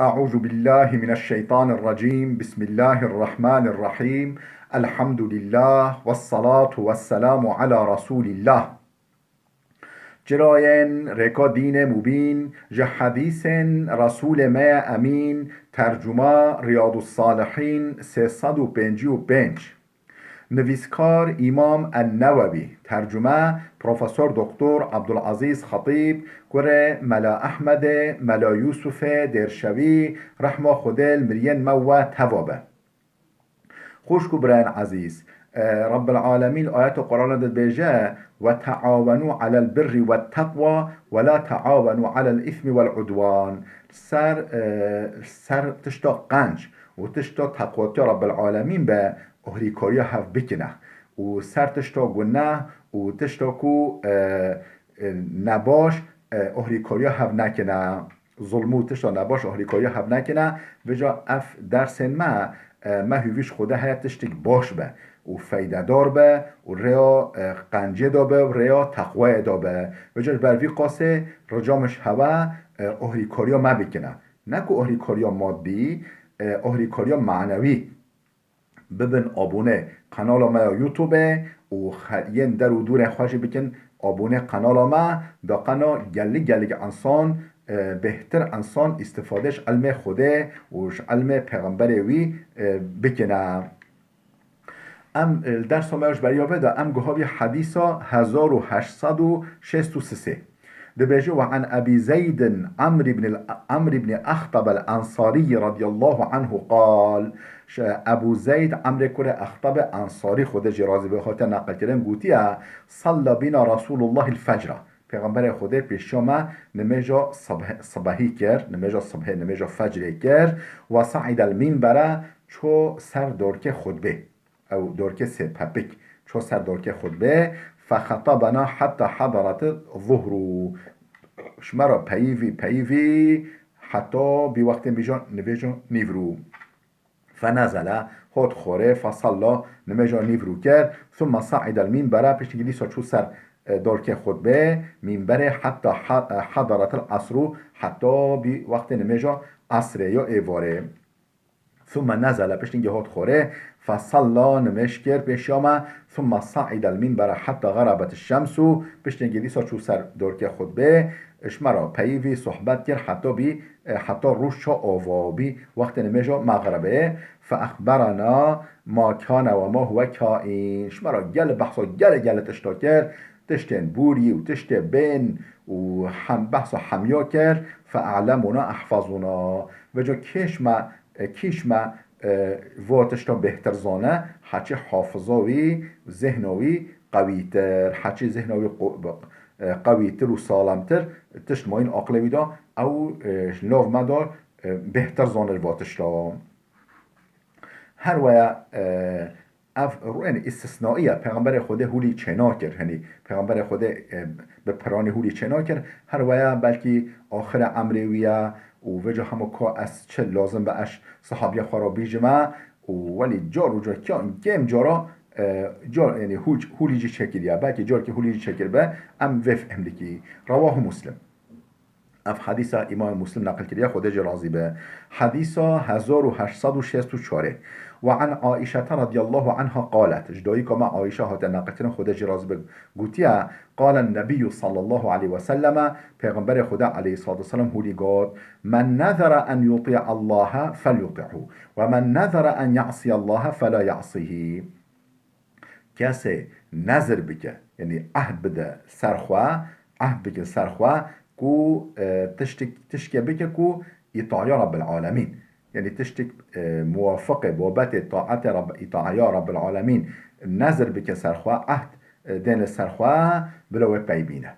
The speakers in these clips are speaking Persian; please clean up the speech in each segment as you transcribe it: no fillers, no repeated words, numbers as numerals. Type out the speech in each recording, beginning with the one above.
أعوذ بالله من الشيطان الرجيم بسم الله الرحمن الرحيم الحمد لله والصلاة والسلام على رسول الله جراین رکا دین مبین جه حدیث رسول ما امین ترجمه ریاض الصالحین 355 نویسکار امام النووی ترجمه پروفسور دکتر عبدالعزیز خطیب کره ملا احمد ملا یوسف درشوی رحمه خودل مرین مو توابه خوشکو برین عزیز رب العالمین آیت قرآن داد بیجه و تعاونوا على البر والتقوى ولا تعاونوا على الإثم والعدوان سر تشتا قنج و تشتا تقوات رب العالمین به اهریکاریا هف بکنه و سر تشتا گناه و تشتا کو نباش اهریکاریا هف نکنه ظلمو تشتا نباش اهریکاریا هف نکنه وجا اف درسن ما هیویش خوده هیا تشتک باش به و فایده دار به و ریا قنجه دابه و ریا تقوی دابه و جاش بروی قاسه رجامش هوا اهریکاریا ما بکنه نکو اهریکاریا مادی اهریکاریا معنوی ببین آبونه قنال ما یوتیوبه و ین در و دور خوشی بکن آبونه قنال ما دا قنا گلی انسان بهتر انسان استفادهش علم خوده و علم پیغمبر وی بکنه ام درس همش بریابه دا ام گهاوی حدیثا 1863 دبيجي وعن أبي زيد عمرو بن أخطب الأنصاري رضي الله عنه قال أبو زيد عمرو كره أخطب أنصاري خود جرازي بخاطر نقل كرم قوتيا صلى بنا رسول الله الفجر پیغمبر خدا پیش ما نمجا صبحی کرد نمجا فجر کرد و صعد المنبر چو سر دورک خطبه او دورک سپپک چو سر دورک خطبه فخطبنا حتى حضرت الظهر شمرا پیوی حتى بوقت نبیجا نیورو فنزل هات خوره فصلا نمجا نیورو کرد ثم صعد المنبر پیش نگیدی سا چو سر دورك خطبه منبر حتى حضرت العصر حتى بوقت نمجا عصر یا ایواره ثم نزل پیش نگه هات خوره فصلا نمشكر بشياما ثم صعد المنبر حتى غربت الشمس پیش نگه دیسا چو سر دورك خطبه اشمرا پیوی صحبت کرد حتى روش چا آوابی وقت نمجا مغربه فاخبرنا ما كان وما هو كائن شمرا گل بحثا گل تشتا کرد تشتن بوری و تشت بین و هم بحث حمیا کرد فاعلمنا احفظنا و جا کشما و تشتا بهتر زانه حچه حافظاوی ذهناوی قویتر حچه ذهناوی قویتر و سالمتر تشت ما این عقلوی دا او لاو مدار بهتر زانه و تشتا هر ویا روین استثنائیه پیغمبر خود هولی چنا کرد یعنی پیغمبر خود به پرانی هولی چنا کرد هر ویا بلکه آخر امرویه و وجه همو که از چه لازم به اش صحابیه خرابی جمع ولی جار و جار که گیم جارا جار یعنی هولی جی چکریه بلکه جار که هولی جی چکر به ام وف امریکی رواه مسلم اف حدیث امام مسلم نقل کردیه خود راضی به حدیث 1864 وعن عائشة رضي الله عنها قالت جدایی كما عائشة هاته نقلتنا خود راضی به گوتیه قال النبي صلى الله عليه وسلم پیغمبر خدا علیه الصلاة والسلام هولی گاد من نذر ان يطيع الله فليطعه ومن نذر ان يعصي الله فلا يعصيه کسی نظر بکه یعنی عهد بده سرخواه کو تشتك بك كو إطاعة رب العالمين يعني تشتك موافقة بابت إطاعة رب العالمين نظر بك سرخواه عهد دين السرخواه بلو بيبينه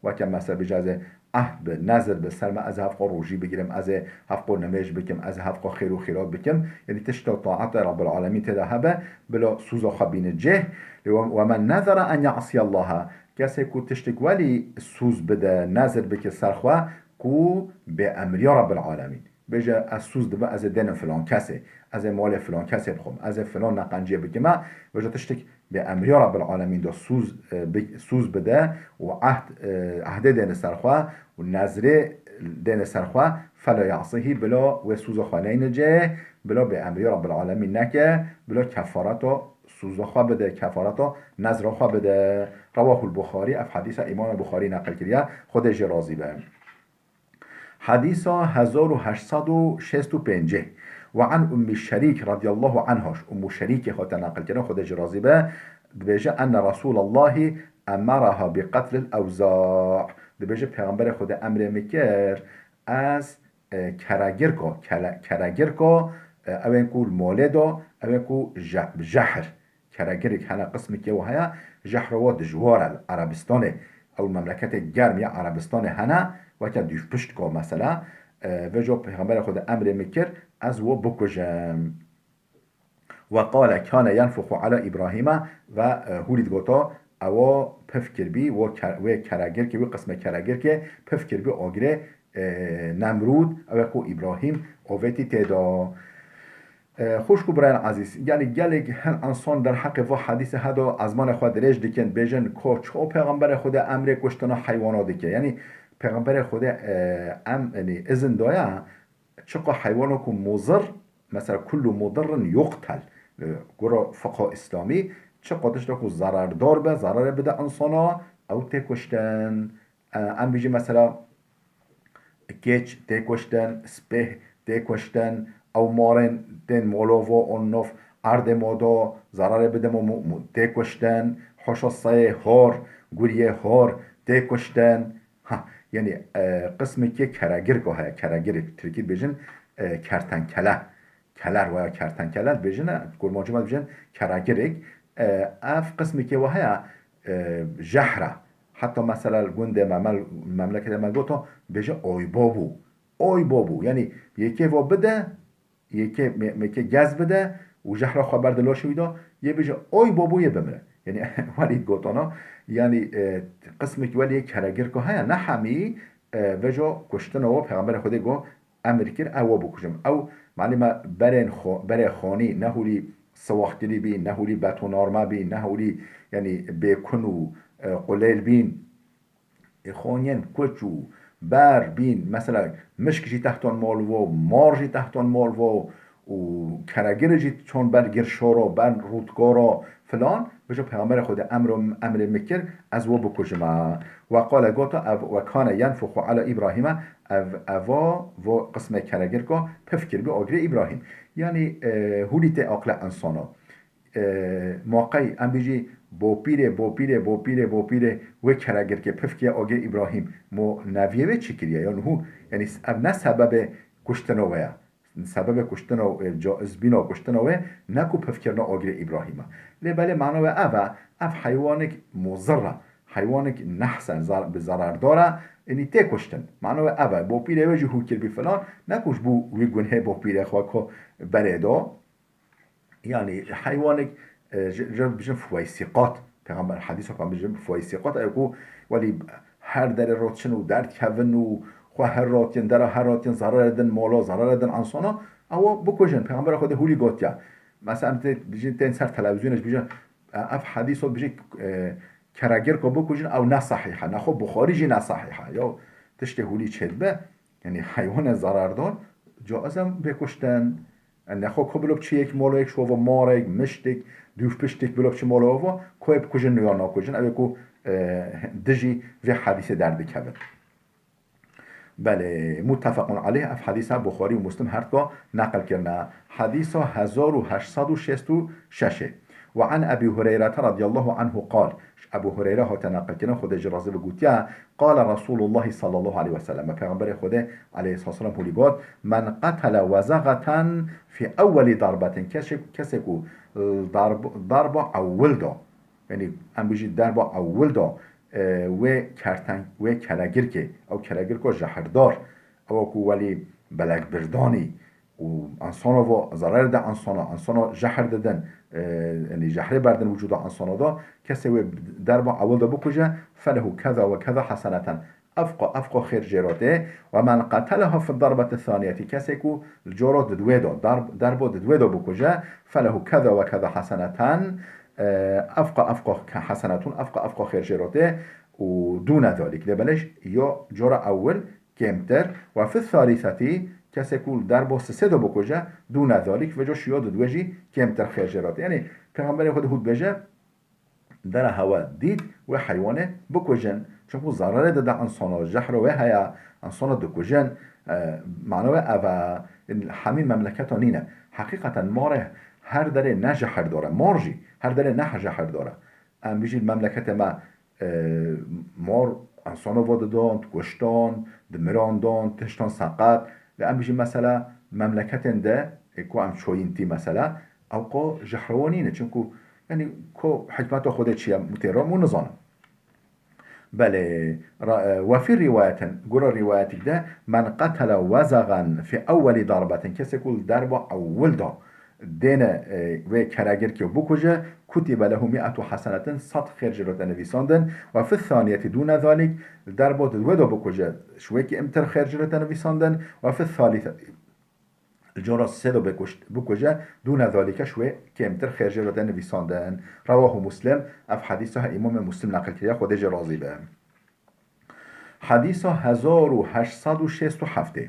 وكما مثلا بجازه عهد بنظر بسرما از هفقا روجي بگیرم از هفقا نماج بكم از هفقا خير و خيرات بكم يعني تشتا طاعة رب العالمين تذهب بلا سوزا خبين جه ومن نذر أن يعصي الله کسی کو تشتک ولی سوز بده نظر بکه سرخواه کو به امری رب العالمین بجه از سوز دبه از دین فلان کسی از مال فلان کسی بخوام از فلان نقنجه بگه ما بجه تشتک به امری رب العالمین دا سوز بده و عهد دین سرخواه و نظره دين سرخوا فلا يعصيه بلا وسوز خانين جه بلا بأمر رب العالمين نكه بلا كفارته سوز خوا بده كفارته نظر خوا بده. رواه البخاري اف حديث امام البخاري نقل کرده خودش راضی به. حديث 1865 وعن أم الشريك رضي الله عنها أم الشريك خاطر نقل كده خدش راضي به بيجي أن رسول الله أمرها بقتل الأوزاع بيجي پیغمبر خود امر میکر از کرگرکا اوین کو مولدا اوین کو جحر کرگرک هنا قسمی که وهایا جحر و دجوار عربستان او المملكت گرم یا عربستان هنا وقتی دیف پشت که مثلا و جو پیغمبر خود امر میکر از و بکجم و قال کان ینفخ علی ابراهیم و هولید گوتا او پفکر بی و کرگر که و قسم کرگر که پفکر بی آگره نمرود او کو ابراهیم اویتی تدا. خوشکو برای عزیز یعنی گلگ هن انسان در حق و حدیث هدا از من خود درش دیکن بیجن که چو پیغمبر خود امر کشتن حیوانات دیکن یعنی پیغمبر خود یعنی اذن دایا چقا حیوانو که مضر مثلا کل مضر یقتل گرا فقه اسلامی چقدرش که ضرردار به ضرر بده انسانا او تکشتن ام بیجی مثلا کچ تکشتن سپه تکشتن او مارن دن مولووا اونوف عرض مادا ضرر بده مو تکشتن حشاسه هار گوریه هار تکشتن ها یعنی قسمی که کرگر که های کرگر ترکید بیجن کرتنکله کلر و کرتنکله بیجن گرماجمت بیجن کرگرک اف قسمی که وهایا جحره حتی مثلا گنده مملکت مگوتا بیجه آی بابو یعنی یکی و بده یکی میکه گز بده و جحره خبر دلا شویدا یه بیجه آی بابو یه بمره یعنی ولی گوتانا یعنی قسمی که ولی کرگر که های نه همی و جا کشتن و پیغمبر خود گو امر کرد او بکشم او معلومه برای خانی نهولی سواختری بین نهولی بتونارما بین نهولی یعنی بکنو قلیل بین خانین کچو بر بین مثلا مشکشی تحتان مال و مارجی تحتان مال و کرگرجی چون بر گرشارا بر رودگارا فلان بجا پیغمبر خود امر مکر از و بکشم و قال گوتا و کان ینفخ علی ابراهیم اوا و قسم کرگر که پفکر بی آگر ابراهیم یعنی هولیت عقل انسانا موقعی ام بیجی با پیره و کرگر که پفکی آگر ابراهیم مو نویه و چی کریه یعنی نه سبب کشتنوه سبب کشتن و جائز بینا کشتن و نکو پفکرنا آگر ابراهیم بله معنی اف حیوانک مضره حیوانک نحسن به ضرر داره اینی تی کشتن معنی اول با پیره و جهو کر بی فلان نکوش بو وی گنه با پیره خواه که برده یعنی حیوانک بجن فویسیقات پیغمبر حدیث ها بجن فویسیقات ایکو ولی هر در راتشن و درد کون و خواه هر راتین در هر راتین ضرر دن مالا ضرر دن انسانا او بکشن پیغمبر خود هولی گوتیا مثلا بجن تین سر تلویزیونش بجن اف حدیث ها بجن کرگر که بکشن او نه صحیحه نه خب بخاری جی نه صحیحه یا تشت هولی چید به یعنی حیوان ضرردار جایزم بکشتن نه خب که بلوب چی یک مالا یک شو و مارک مشتک دوف پشتک بلوب چی مالا و که بکشن یا نکشن او که دجی و حدیث درد کبه بله متفق علیه اف حدیث بخاری و مسلم هر که نقل کرده حدیث 1866 وعن أبي هريرة رضي الله عنه قال أبو هريرة هو تناقل كنا خده جرازه بقوتيا قال رسول الله صلى الله عليه وسلم پیغمبر خده عليه الصلاة والسلام هولي قد من قتل وزغة في أول ضربة كسكو ضربة أول دا يعني ام بيجي ضربة أول دا و کرگر که او کرگر که جهردار او کو ولی بلک بردانی و انسان و ضرر ده انسان جهر دادن یعنی جهره بردن وجود انسان دا کسی و دربا اول دا بکجه فله کذا و کذا حسنتا افقا خیر جراته و من قتلها في الضربة الثانية کسی که الجارات ددویدا دربا ددویدا بکجه فله کذا و کذا حسنتا افقا حسنتون افقا خیر جراته و دون ذلك لبلش یا جرا اول کمتر و فی الثالثتی کسی کول در با سه دو بکجه دون ذالک و جا شیاد دوجی کمتر خیر جرات. یعنی پیغمبر خود هود بجه در هوا دید و حیوان بکجن چون ضرر داده انسان جحر و هیا انسان دو کجن معناه اوه همین مملکت ها نینه حقیقتا ماره هر داره نه جحر داره مارجی هر داره نه جحر داره ام بیجید مملکت ما مار انسان واد دان گشتان دمران دان تشتان سقط و ام بیجید مثلا مملکت ده کو ام چوینتی مثلا اوقا جحروانینه چونکو يعني كو حكمته خودت شيء متيرم ونظام بله وفي رواية قول الرواية ده من قتل وزغا في أول ضربة كسي كل ضربة أول ضربة دينا وكراجر كيو بوكوجا كتب له 100 حسنة صد خير جرات نفيساندن وفي الثانية دون ذلك ضربة ودو بوكوجا شويك امتر خير جرات نفيساندن وفي الثالثة الجرس سيدو بكوجا دون ذلك شوي كمتر خارج ردن نویساندن رواه مسلم اف حديثها امام مسلم نقل کرده خودش راضی به حديث 1867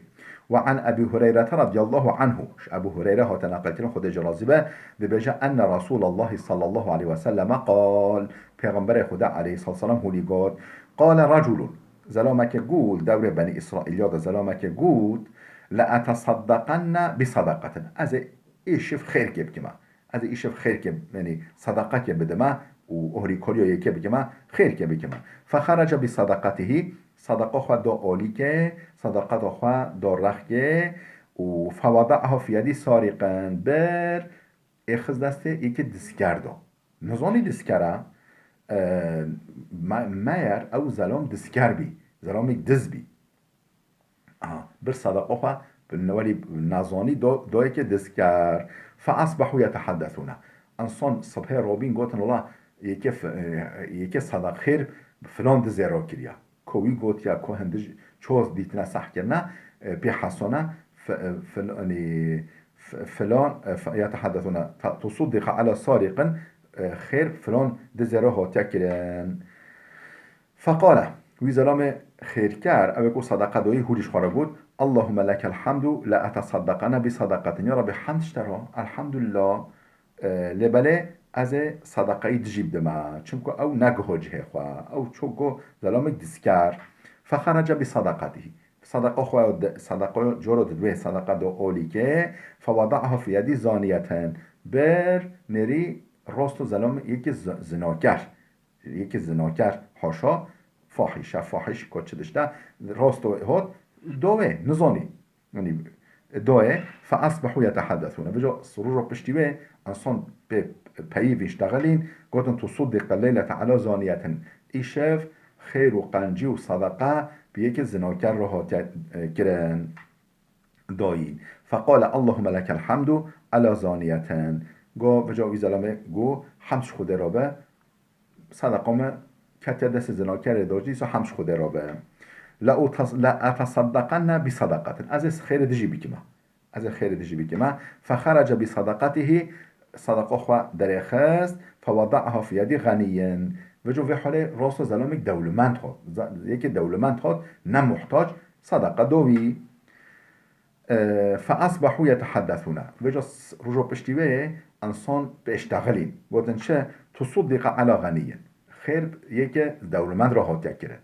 وعن ابي هريره رضي الله عنه ابو هريره هات نقل کرده خودش راضی به بجا ان رسول الله صلى الله عليه وسلم قال پیغمبر خدا علیه الصلاه والسلام هولی گفت قال رجل زلامك قول دور بني اسرائيل يا زلامك قول لا أتصدقن بصدقة از ایشف خیر که بکما از ایشف خیر که یعنی صدقه که بدما و اهری کلیو که بکما خیر که بکما فخرج بصدقته صدقه خود دو اولی که صدقه خود دو رخ که و فوضعها في يد سارقا بر اخذ دسته ایک دسکردو نزانی دسکره مایر او زلام دسکر بی زلام دز بی بر صدقه خوا بالنوالي نازاني دوی که دسکر فاصبحوا يتحدثون انسان صبح روبين قوتن الله یکی صدق خیر فلان دزه را کریا کوی گوت یا کو هندج چوز دیتنا صح کرنا بی حسنه فلان يتحدثون تصدق على سارق خير فلان دزه را هاتیا کرن فقال وی زلام خیر کرد او کو صدقه دوی هولیش خواره بود اللهم لك الحمد لا اتصدقنا بصدقه يا رب حمدش ترى الحمد لله لبله از صدقه دجیب دما چونکو او نگهوجه خوا او چوکو زلام دسکر فخرج بصدقته صدقه خوا صدقه جورد دوی صدقه دو اولی که فوضعها في يد زانیه بر نری راست زلام یکی زناکر حاشا فاحش کچه داشته راست و هات دوه نزانی یعنی دوه فاصبحوا يتحدثون بجا سرور بشتیوه انسان به پی بيشتغلين قلتن تصدق الليلة على زانية ایشف خیر و قنجی و صدقه بیک زناکر رو هات کرن داین فقال اللهم لك الحمد على زانية گو بجا وی زلمه گو حمش خود را به صدقه کتر دست زناکر داشتی سو همش خود را به لا اتصدقن بصدقه از خیر دجی بکما از خیر دجی بکما فخرج بصدقته صدقه خو در خست فوضعها في يد غني وجو في حال راست زلامک دولمند هات یکی دولمند هات نه محتاج صدقه دوی فاصبحوا يتحدثون وجو رجو پشتیوه انسان به اشتغلین گفتن چه تصدق على غني خیر یکی دولمند را هاتیا کرد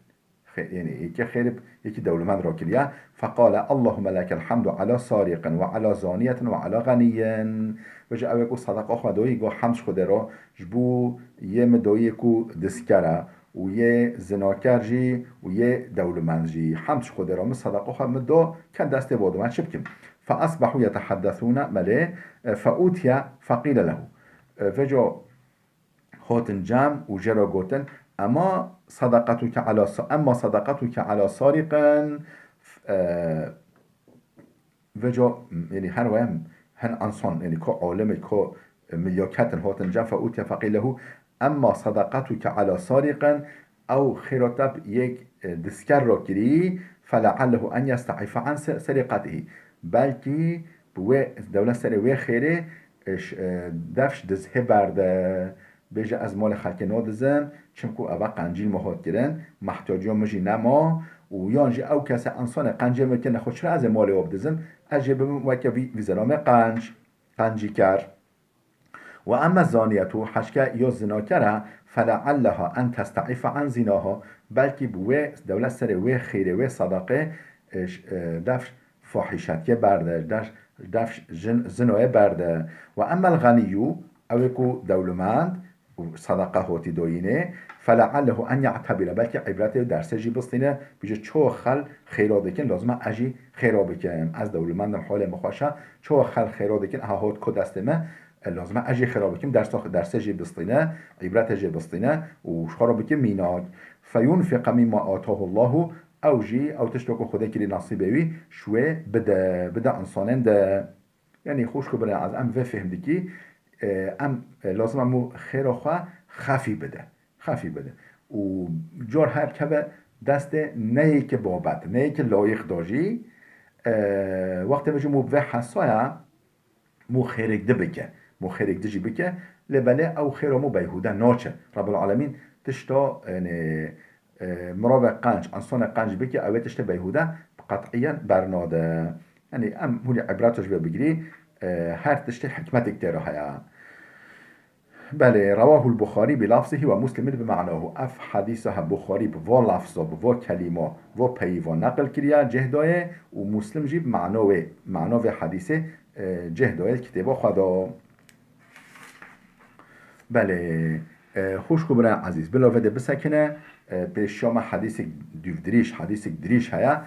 یعنی یکی خیر یکی دولمند را کرد فقال اللهم لك الحمد على سارق وعلى زانية وعلى غني وجه اوه کو صدقه خود دوی گو حمش خود را جبو یه مدوی کو دسکره و یه زناکر جی و یه دولمند جی حمش خود را صدقه خود مدو کن دست بودو من شبکم فاصبحوا يتحدثون مله فاوتي فقيل له وجو هاتن جمع و جرا گوتن اما صدقتك على سارق وجا یعنی هر وهم هن انسان یعنی که عالم که ملیاکتن هاتن جمع فاوتي فقيل له اما صدقتك على سارق او خیراتب یک دسکر را کری فلعله ان يستعف عن سرقته بلکه بوه دولت سر وی خیره دفش دزه برده بیجه از مال خلک نادزم چون که اوه قنجیل مهات گرن محتاجی مجی نما و یانجی او کس انسان قنجه مکن خودش از مال و بدزم اجب وکه ویزرام قنجی کر و اما زانیتو حشکه یا زناکره فلعلها ان تستعف عن زناها بلکه بوه دولت سر وی خیره وی صدقه دفش فاحشتی برده دفش زنوه برده و اما الغنیو اوکو دولمند صدقه هوتی دوینه فلعله ان يعتبر بلکه عبرت درس جی بستینه بیجه چو خل خیرا بکن لازمه اجی خیرا بکن از دولمندم حال مخواشه چو خل خیرا بکن اها هوت کو دستمه لازمه اجی خیرا بکن درس جی بستینه عبرت جی بستینه و خرا بکن میناج فينفق مما آتاه الله او جی او تشتوکو خدا کلی نصیبه شوه بده انسانن ده یعنی خوش که برای از ام و فهم دیکی ام لازم امو خیر خواه خفی بده و جار هر که دست نه که بابت نه که لایق داجی وقتی بجو مو به حسایا مو خیرک ده بکه مو خیرک ده جی بکه لبله او خیر مو بیهوده ناچه رب العالمین تشتا یعنی مراب قنج انسان قنج بکه اوه تشتا بیهوده قطعیا برناده يعني ام هو عبراتش بگیری هر تشتی حکمت اکتره هیا بله رواه البخاري بلفظه ومسلم بمعناه اف حديثه بخاري بوا لفظه بوا كلمه و پیوا نقل کریا جهدای و مسلم جیب معناه حدیث جهدای کتابا خدا بله خوش کو برای عزیز بلاوده بسکنه به شام حدیث دیودریش حدیث دریش هیا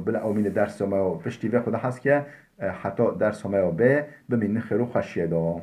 بلا امین درس ما پشتی و خدا هست که حتی درس ما به بمین خیرو خشیه دا